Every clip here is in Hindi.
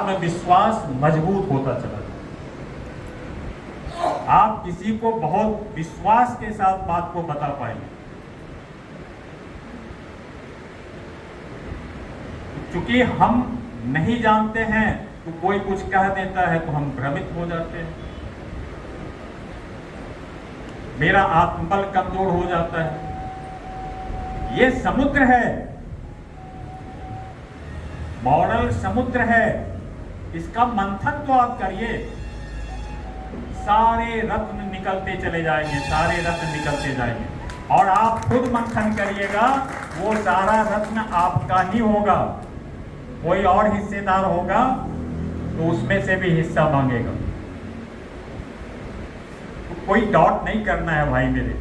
में विश्वास मजबूत होता चला जाए। आप किसी को बहुत विश्वास के साथ बात को बता पाएंगे। क्योंकि हम नहीं जानते हैं तो कोई कुछ कह देता है तो हम भ्रमित हो जाते हैं, मेरा आत्मबल कमजोर हो जाता है। ये समुद्र है, मॉरल समुद्र है, इसका मंथन तो आप करिए, सारे रत्न निकलते चले जाएंगे, सारे रत्न निकलते जाएंगे। और आप खुद मंथन करिएगा, वो सारा रत्न आपका ही होगा। कोई और हिस्सेदार होगा तो उसमें से भी हिस्सा मांगेगा। तो कोई डाउट नहीं करना है भाई मेरे।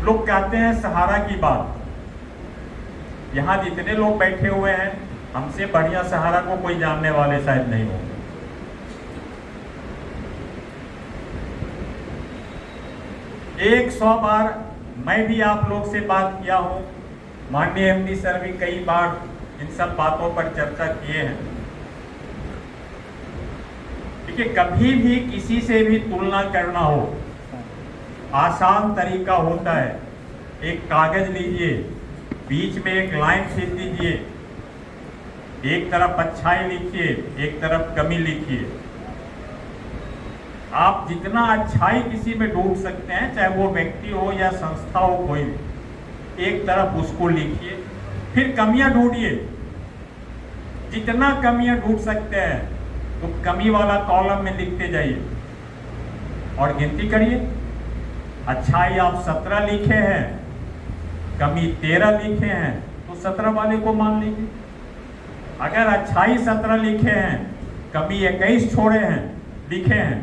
लोग कहते हैं सहारा की बात, यहां जितने लोग बैठे हुए हैं हमसे बढ़िया सहारा को कोई जानने वाले शायद नहीं होंगे। एक 100 बार मैं भी आप लोग से बात किया हूं, माननीय एमडी सर भी कई बार इन सब बातों पर चर्चा किए हैं। देखिए, कभी भी किसी से भी तुलना करना हो, आसान तरीका होता है। एक कागज लीजिए, बीच में एक लाइन खींच दीजिए, एक तरफ अच्छाई लिखिए, एक तरफ कमी लिखिए। आप जितना अच्छाई किसी में ढूंढ सकते हैं, चाहे वो व्यक्ति हो या संस्था हो, कोई भी, एक तरफ उसको लिखिए, फिर कमियां ढूंढिए। जितना कमियां ढूंढ सकते हैं तो कमी वाला कॉलम में लिखते जाइए और गिनती करिए। अच्छाई आप 17 लिखे हैं, कमी 13 लिखे हैं, तो 17 वाले को मान लीजिए। अगर अच्छाई 17 लिखे हैं, कमी 21 छोड़े हैं, लिखे हैं,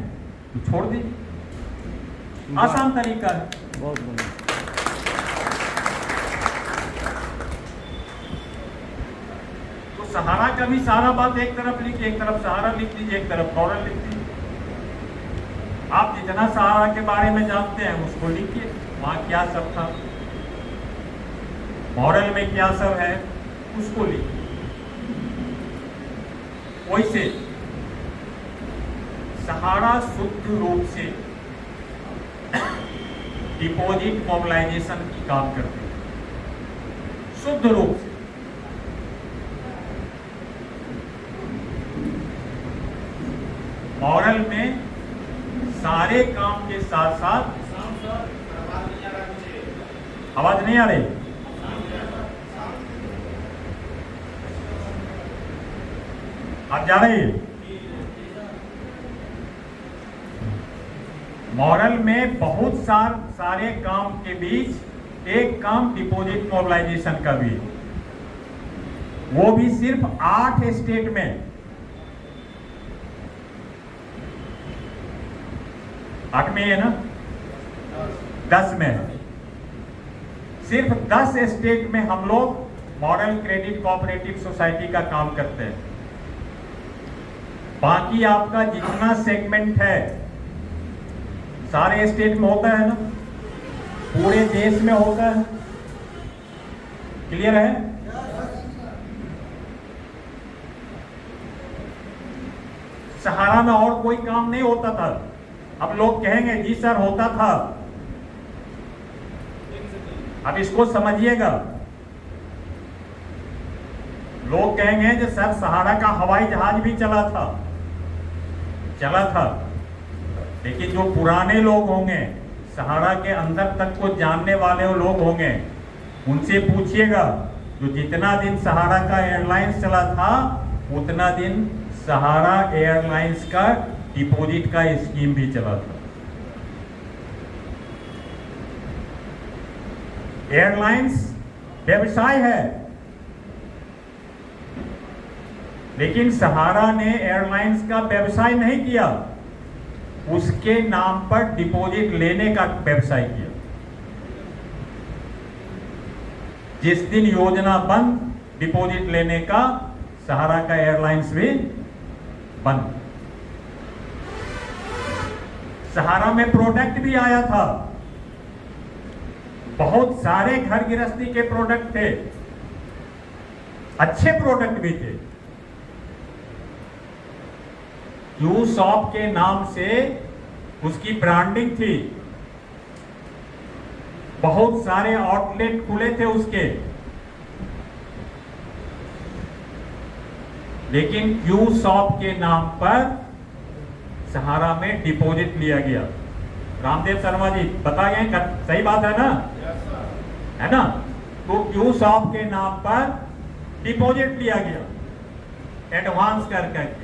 तो छोड़ दीजिए। आसान तरीका है। बहुत बढ़िया। तो सहारा का भी सारा बात एक तरफ लिखिए, एक तरफ सहारा लिख दीजिए, एक तरफ मॉरल लिख दीजिए। आप जितना सहारा के बारे में जानते हैं उसको लिखिए, वहां क्या सब था, मॉरल में क्या सब है उसको लिखिए। वैसे सहारा शुद्ध रूप से डिपॉजिट मोबिलाइजेशन की काम करते हैं, शुद्ध रूप से। मॉरल में सारे काम के साथ साथ, आवाज नहीं आ रही, आप जा रही है? मॉरल में बहुत सारे काम के बीच एक काम डिपॉजिट मोबिलाइजेशन का भी, वो भी सिर्फ 8 स्टेट में। 8 में है ना, 10 में है। सिर्फ 10 स्टेट में हम लोग मॉरल क्रेडिट कोऑपरेटिव सोसाइटी का काम करते हैं। बाकी आपका जितना सेगमेंट है सारे स्टेट में होता है ना, पूरे देश में होता है। क्लियर है? सहारा में और कोई काम नहीं होता था। अब लोग कहेंगे जी सर होता था, अब इसको समझिएगा। लोग कहेंगे कि सर सहारा का हवाई जहाज भी चला था, लेकिन जो पुराने लोग होंगे, सहारा के अंदर तक को जानने वाले लोग होंगे, उनसे पूछिएगा जो जितना दिन सहारा का एयरलाइंस चला था उतना दिन सहारा एयरलाइंस का डिपॉजिट का स्कीम भी चला था। एयरलाइंस व्यवसाय है, लेकिन सहारा ने एयरलाइंस का व्यवसाय नहीं किया, उसके नाम पर डिपॉजिट लेने का व्यवसाय किया। जिस दिन योजना बंद डिपॉजिट लेने का, सहारा का एयरलाइंस भी बंद। सहारा में प्रोडक्ट भी आया था, बहुत सारे घर गृहस्थी के प्रोडक्ट थे, अच्छे प्रोडक्ट भी थे। क्यू शॉप के नाम से उसकी ब्रांडिंग थी, बहुत सारे आउटलेट खुले थे उसके, लेकिन क्यू शॉप के नाम पर सहारा में डिपॉजिट लिया गया। रामदेव शर्मा जी बता गए, सही बात है ना? है ना? तो क्यू शॉप के नाम पर डिपॉजिट लिया गया एडवांस कर करके।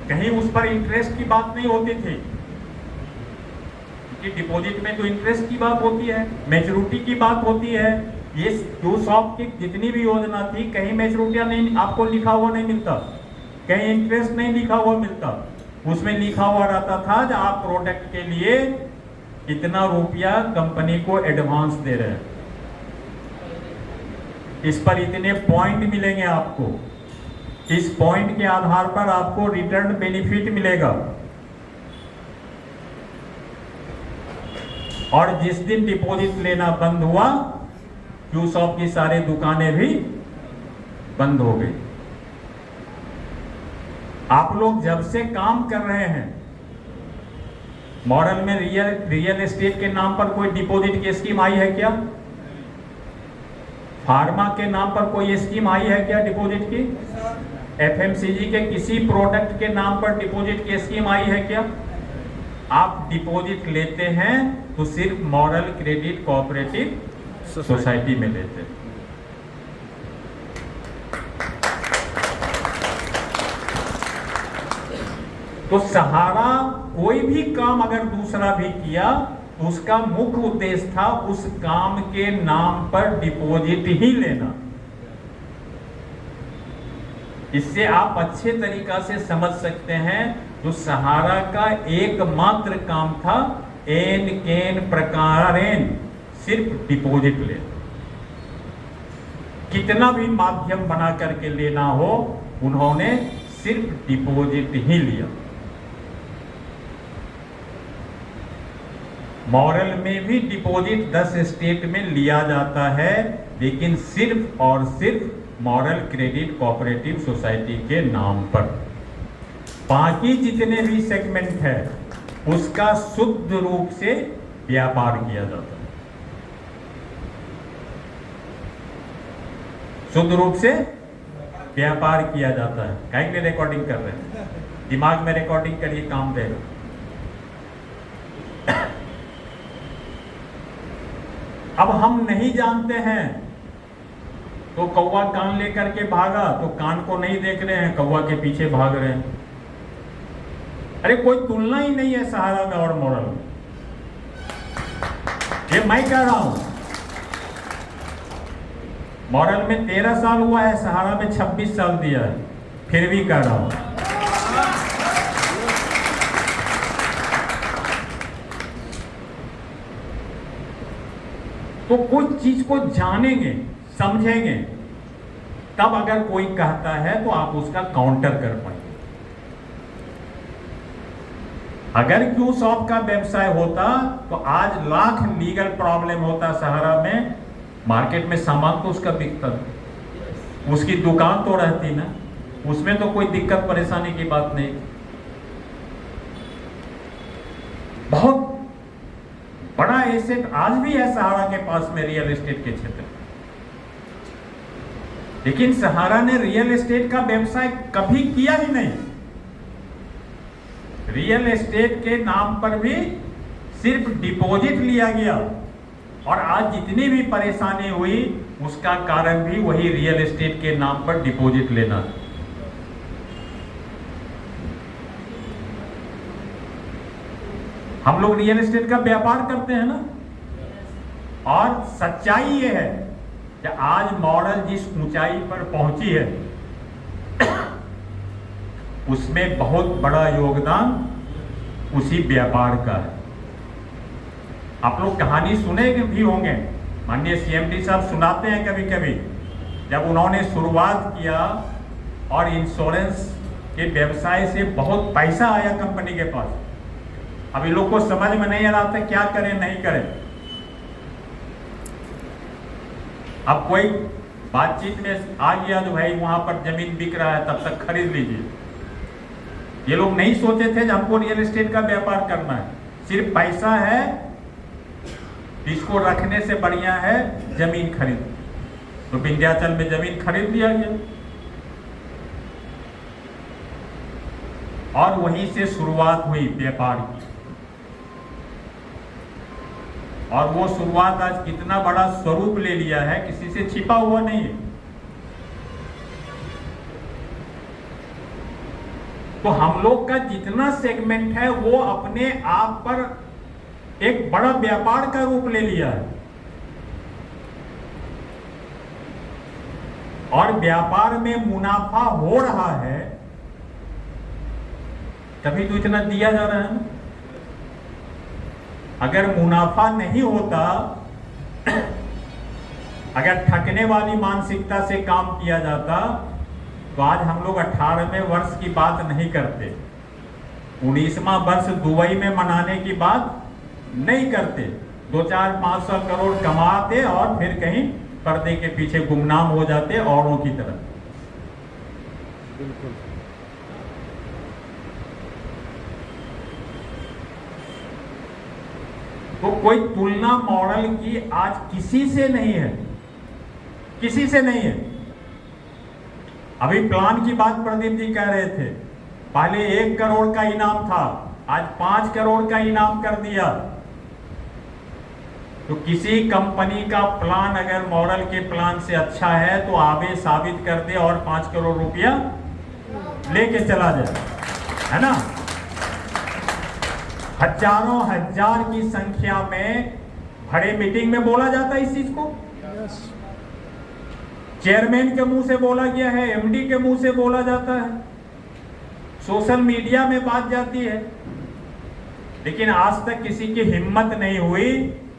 कहीं उस पर इंटरेस्ट की बात नहीं होती थी, कि डिपॉजिट में तो इंटरेस्ट की बात होती है, मैच्योरिटी की बात होती है। ये क्यू शॉप की जितनी भी योजना थी, कहीं मैच्योरिटी नहीं आपको लिखा हुआ नहीं मिलता, कहीं इंटरेस्ट नहीं लिखा हुआ मिलता। उसमें लिखा हुआ रहता था कि आप प्रोडक्ट के लिए इतना रुपया कंपनी को एडवांस दे रहे हैं, इस पर इतने पॉइंट मिलेंगे आपको, इस पॉइंट के आधार पर आपको रिटर्न बेनिफिट मिलेगा। और जिस दिन डिपॉजिट लेना बंद हुआ, क्यू शॉप की सारी दुकानें भी बंद हो गई। आप लोग जब से काम कर रहे हैं, मॉडल में रियल एस्टेट के नाम पर कोई डिपॉजिट की स्कीम आई है क्या? फार्मा के नाम पर कोई स्कीम आई है क्या डिपॉजिट की? एफएमसीजी के किसी प्रोडक्ट के नाम पर डिपॉजिट की स्कीम आई है क्या? आप डिपॉजिट लेते हैं तो सिर्फ मॉडल क्रेडिट कोऑपरेटिव सोसाइटी में लेते हैं। तो सहारा कोई भी काम अगर दूसरा भी किया तो उसका मुख्य उद्देश्य था उस काम के नाम पर डिपॉजिट ही लेना। इससे आप अच्छे तरीका से समझ सकते हैं, जो सहारा का एकमात्र काम था एन केन प्रकारेण सिर्फ डिपॉजिट लेना। कितना भी माध्यम बना करके लेना हो, उन्होंने सिर्फ डिपॉजिट ही लिया। मॉडल में भी डिपॉजिट 10 स्टेट में लिया जाता है, लेकिन सिर्फ और सिर्फ मॉडल क्रेडिट कोऑपरेटिव सोसाइटी के नाम पर। बाकी जितने भी सेगमेंट है उसका शुद्ध रूप से व्यापार किया जाता है, शुद्ध रूप से व्यापार किया जाता है। कहीं भी रिकॉर्डिंग कर रहे हैं, दिमाग में रिकॉर्डिंग करिए, काम देगा। अब हम नहीं जानते हैं तो कौवा कान लेकर के भागा, तो कान को नहीं देख रहे हैं, कौवा के पीछे भाग रहे हैं। अरे कोई तुलना ही नहीं है सहारा में और मॉडल में, ये मैं कह रहा हूं। मॉडल में 13 साल हुआ है, सहारा में 26 साल दिया है, फिर भी कह रहा हूं। तो कुछ चीज को जानेंगे, समझेंगे, तब अगर कोई कहता है तो आप उसका काउंटर कर पाएंगे। अगर क्यू शॉप का व्यवसाय होता तो आज लाख लीगल प्रॉब्लम होता सहारा में, मार्केट में सामान तो उसका बिकता, उसकी दुकान तो रहती ना, उसमें तो कोई दिक्कत परेशानी की बात नहीं। बहुत बड़ा एसेट आज भी है सहारा के पास में रियल एस्टेट के क्षेत्र में, लेकिन सहारा ने रियल एस्टेट का व्यवसाय कभी किया ही नहीं। रियल एस्टेट के नाम पर भी सिर्फ डिपॉजिट लिया गया, और आज जितनी भी परेशानी हुई उसका कारण भी वही रियल एस्टेट के नाम पर डिपॉजिट लेना। हम लोग रियल एस्टेट का व्यापार करते हैं ना, और सच्चाई ये है कि आज मॉडल जिस ऊंचाई पर पहुंची है उसमें बहुत बड़ा योगदान उसी व्यापार का है। आप लोग कहानी सुने भी होंगे, माननीय सीएमडी साहब सुनाते हैं कभी कभी, जब उन्होंने शुरुआत किया और इंश्योरेंस के व्यवसाय से बहुत पैसा आया कंपनी के पास। अभी लोग को समझ में नहीं आ रहा था क्या करें नहीं करें। अब कोई बातचीत में आ गया तो भाई वहां पर जमीन बिक रहा है, तब तक खरीद लीजिए। ये लोग नहीं सोचे थे कि हमको रियल एस्टेट का व्यापार करना है, सिर्फ पैसा है, इसको रखने से बढ़िया है जमीन खरीद। तो विंध्याचल में जमीन खरीद लिया गया और वहीं से शुरुआत हुई व्यापार की। और वो शुरुआत आज कितना बड़ा स्वरूप ले लिया है, किसी से छिपा हुआ नहीं है। तो हम लोग का जितना सेगमेंट है वो अपने आप पर एक बड़ा व्यापार का रूप ले लिया है, और व्यापार में मुनाफा हो रहा है, तभी तो इतना दिया जा रहा है ना। अगर मुनाफा नहीं होता, अगर ठगने वाली मानसिकता से काम किया जाता, तो आज हम लोग 18वें वर्ष की बात नहीं करते, 19वां वर्ष दुबई में मनाने की बात नहीं करते, 200-500 करोड़ कमाते और फिर कहीं पर्दे के पीछे गुमनाम हो जाते औरों की तरह। बिल्कुल। तो कोई तुलना मॉडल की आज किसी से नहीं है, किसी से नहीं है। अभी प्लान की बात प्रदीप जी कह रहे थे, पहले 1 करोड़ का इनाम था, आज 5 करोड़ का इनाम कर दिया। तो किसी कंपनी का प्लान अगर मॉडल के प्लान से अच्छा है तो आगे साबित कर दे और 5 करोड़ रुपया लेके चला जाए, है ना। हजारों हजार की संख्या में बड़े मीटिंग में बोला जाता है इस चीज को, चेयरमैन के मुंह से बोला गया है, एमडी के मुंह से बोला जाता है, सोशल मीडिया में बात जाती है, लेकिन आज तक किसी की हिम्मत नहीं हुई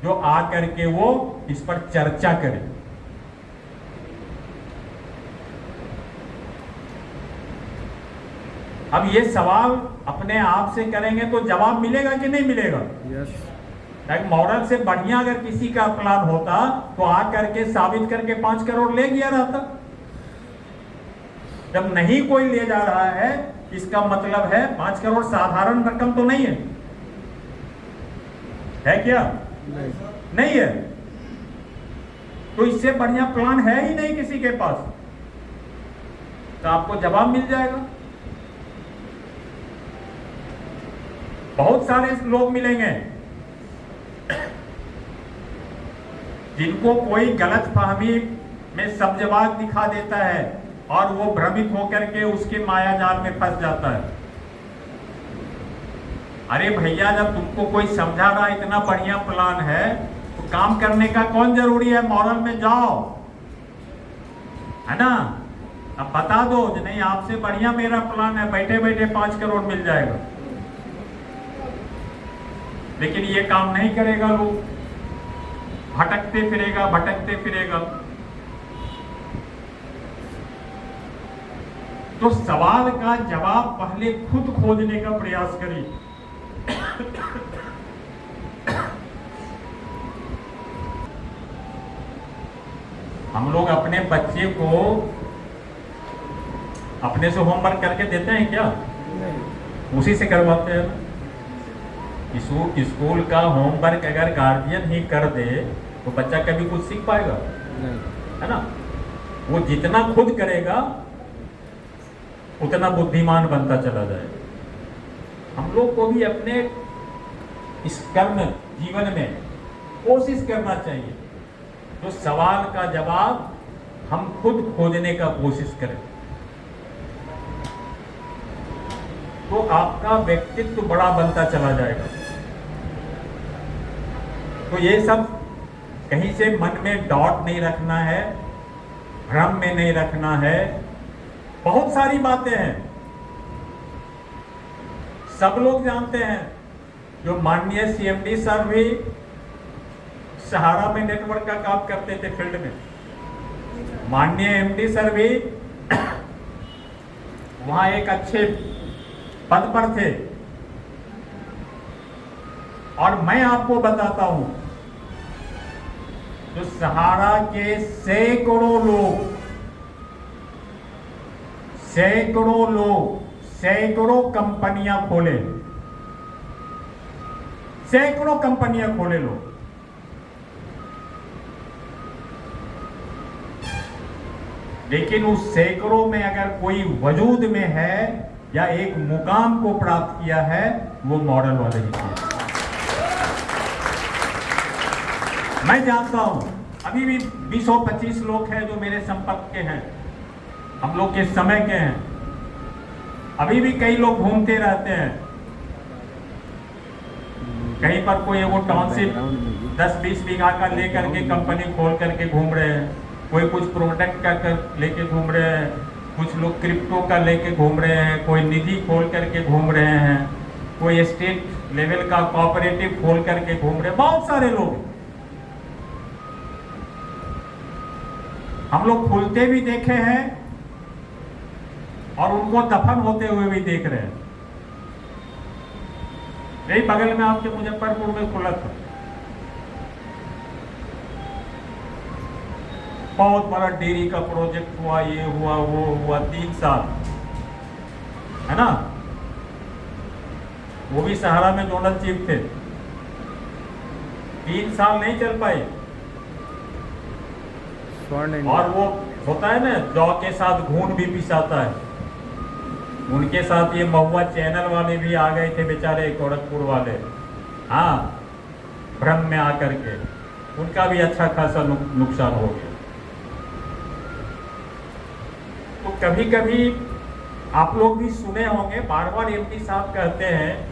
जो आकर के वो इस पर चर्चा करे। अब ये सवाल अपने आप से करेंगे तो जवाब मिलेगा कि नहीं मिलेगा? यस। मॉडल से बढ़िया अगर किसी का प्लान होता तो आकर के साबित करके 5 करोड़ ले गया रहता। जब नहीं कोई ले जा रहा है, इसका मतलब है 5 करोड़ साधारण रकम तो नहीं है क्या? नहीं है। तो इससे बढ़िया प्लान है ही नहीं किसी के पास, तो आपको जवाब मिल जाएगा। बहुत सारे लोग मिलेंगे जिनको कोई गलत फहमी में सब्जवाग दिखा देता है और वो भ्रमित होकर के उसके माया जाल में फंस जाता है। अरे भैया, जब तुमको कोई समझा रहा इतना बढ़िया प्लान है तो काम करने का कौन जरूरी है? मॉडल में जाओ, है ना। अब बता दो कि नहीं, आपसे बढ़िया मेरा प्लान है, बैठे बैठे 5 करोड़ मिल जाएगा। लेकिन ये काम नहीं करेगा, लोग भटकते फिरेगा, भटकते फिरेगा। तो सवाल का जवाब पहले खुद खोजने का प्रयास करिए। हम लोग अपने बच्चे को अपने से होमवर्क करके देते हैं क्या? उसी से करवाते हैं। स्कूल का होमवर्क अगर गार्जियन ही कर दे तो बच्चा कभी कुछ सीख पाएगा? है ना। वो जितना खुद करेगा उतना बुद्धिमान बनता चला जाएगा। हम लोग को भी अपने इस कर्म जीवन में कोशिश करना चाहिए तो सवाल का जवाब हम खुद खोजने का कोशिश करें, तो आपका व्यक्तित्व बड़ा बनता चला जाएगा। तो ये सब कहीं से मन में डॉट नहीं रखना है, भ्रम में नहीं रखना है। बहुत सारी बातें हैं, सब लोग जानते हैं। जो माननीय सीएमडी सर भी सहारा में नेटवर्क का काम करते थे फील्ड में, माननीय एमडी सर भी वहां एक अच्छे पद पर थे। और मैं आपको बताता हूं तो सहारा के सैकड़ों लोग सैकड़ों कंपनियां खोले लोग। लेकिन उस सैकड़ों में अगर कोई वजूद में है या एक मुकाम को प्राप्त किया है, वो मॉडल वाले ही थे। मैं जानता हूं अभी भी 20-25 लोग हैं जो मेरे संपर्क के हैं, हम लोग के समय के हैं। अभी भी कई लोग घूमते रहते हैं, कहीं पर कोई वो टाउनशिप 10-20 बीघा का लेकर के कंपनी खोल करके घूम रहे हैं, कोई कुछ प्रोडक्ट का लेके घूम रहे हैं, कुछ लोग क्रिप्टो का लेके घूम रहे हैं, कोई निधि खोल करके घूम रहे हैं, कोई स्टेट लेवल का कोऑपरेटिव खोल करके घूम रहे हैं, बहुत सारे लोग। हम लोग खुलते भी देखे हैं और उनको दफन होते हुए भी देख रहे हैं। यही बगल में आपके मुजफ्फरपुर में खुला था, बहुत बड़ा डेयरी का प्रोजेक्ट हुआ, ये हुआ वो हुआ, 3 साल, है ना। वो भी सहारा में जोनल चीफ थे, 3 साल नहीं चल पाए। और वो होता है ना, जौ के साथ घून भी पिसाता है, उनके साथ ये महुआ चैनल वाले भी आ गए थे बेचारे, गोरखपुर वाले, हाँ, भ्रम में आकर के उनका भी अच्छा खासा नुकसान हो गया। तो कभी कभी आप लोग भी सुने होंगे, बार बार एमपी साहब कहते हैं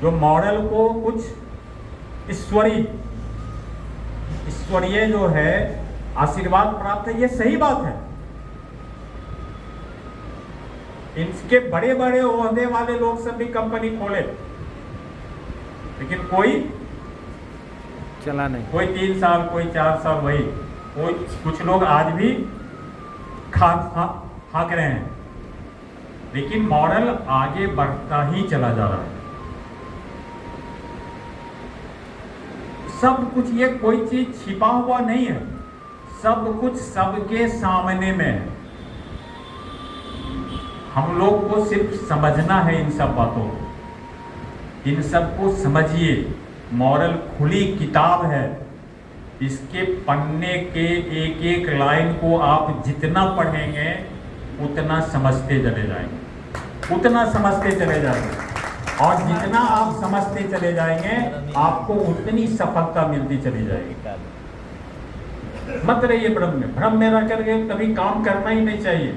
जो मॉडल को कुछ ईश्वरीय जो है आशीर्वाद प्राप्त है, ये सही बात है। इनके बड़े बड़े ओहदे वाले लोग सब भी कंपनी खोले, लेकिन कोई चला नहीं, कोई 3 साल, कोई 4 साल, वही कोई कुछ लोग आज भी खाक रहे हैं, लेकिन मॉडल आगे बढ़ता ही चला जा रहा है। सब कुछ, ये कोई चीज छिपा हुआ नहीं है, सब कुछ सबके सामने में है। हम लोग को सिर्फ समझना है इन सब बातों को, इन सब को समझिए। मॉरल खुली किताब है, इसके पन्ने के एक एक लाइन को आप जितना पढ़ेंगे उतना समझते चले जाएंगे, उतना समझते चले जाएंगे, और जितना आप समझते चले जाएंगे आपको उतनी सफलता मिलती चली जाएगी। मत रहिए भ्रम में रह करके कभी काम करना ही नहीं चाहिए,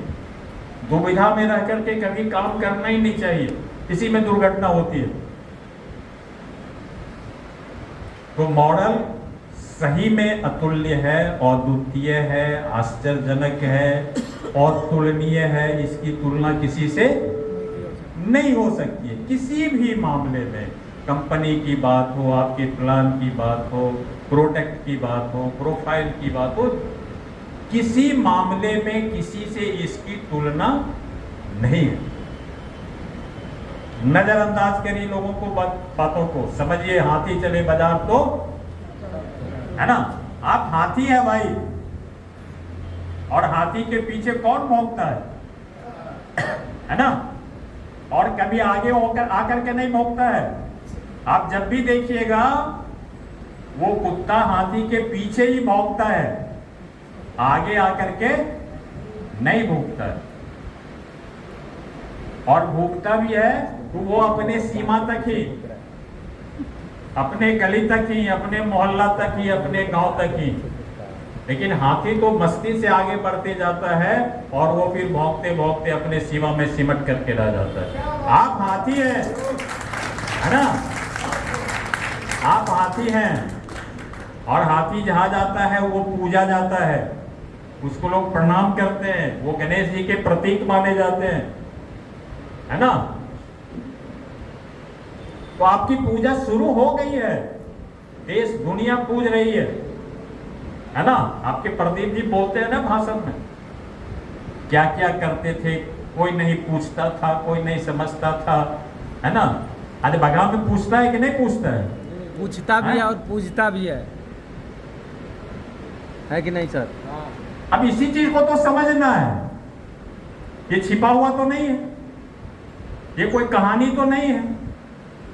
दुविधा में रह करके कभी काम करना ही नहीं चाहिए, इसी में दुर्घटना होती है। तो मॉडल सही में अतुल्य है, अद्वितीय है, आश्चर्यजनक है और तुलनीय है। इसकी तुलना किसी से नहीं हो सकती है। किसी भी मामले में, कंपनी की बात हो, आपके प्लान की बात हो, प्रोडक्ट की बात हो, प्रोफाइल की बात हो, किसी मामले में किसी से इसकी तुलना नहीं है। नजरअंदाज करिए लोगों को, बातों को समझिए। हाथी चले बाजार तो, है ना, आप हाथी है भाई, और हाथी के पीछे कौन भौंकता है ना, और कभी आगे होकर आकर के नहीं भौंकता है। आप जब भी देखिएगा वो कुत्ता हाथी के पीछे ही भौंकता है, आगे आकर के नहीं भौंकता है। और भूखता भी है तो वो अपने सीमा तक ही, अपने गली तक ही, अपने मोहल्ला तक ही, अपने गांव तक ही। लेकिन हाथी तो मस्ती से आगे बढ़ते जाता है और वो फिर भौंकते भौंकते अपने सीमा में सिमट करके रह जाता है। आप हाथी हैं, है ना, आप हाथी हैं, और हाथी जहां जाता है वो पूजा जाता है, उसको लोग प्रणाम करते हैं, वो गणेश जी के प्रतीक माने जाते हैं, है ना। तो आपकी पूजा शुरू हो गई है, देश दुनिया पूज रही है ना। आपके प्रदीप जी बोलते हैं ना भाषण में, क्या क्या करते थे, कोई नहीं पूछता था, कोई नहीं समझता था, है ना। आज बगान में पूछता है कि नहीं पूछता है? पूछता भी है और पूछता भी है। है कि नहीं सर? अब इसी चीज को तो समझना है, ये छिपा हुआ तो नहीं है, ये कोई कहानी तो नहीं है,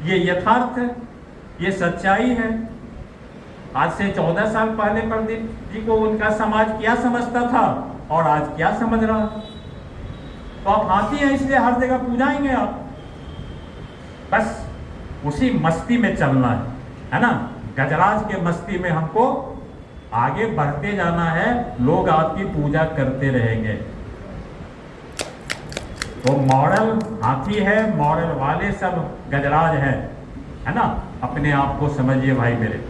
ये यथार्थ है, ये सच्चाई है। आज से 14 साल पहले प्रदीप जी को उनका समाज क्या समझता था और आज क्या समझ रहा है। तो आप हाथी हैं इसलिए हर जगह पूजाएंगे आप, बस उसी मस्ती में चलना है ना। गजराज के मस्ती में हमको आगे बढ़ते जाना है, लोग आपकी पूजा करते रहेंगे। तो मॉडल हाथी है, मॉडल वाले सब गजराज है ना। अपने आप को समझिए भाई मेरे।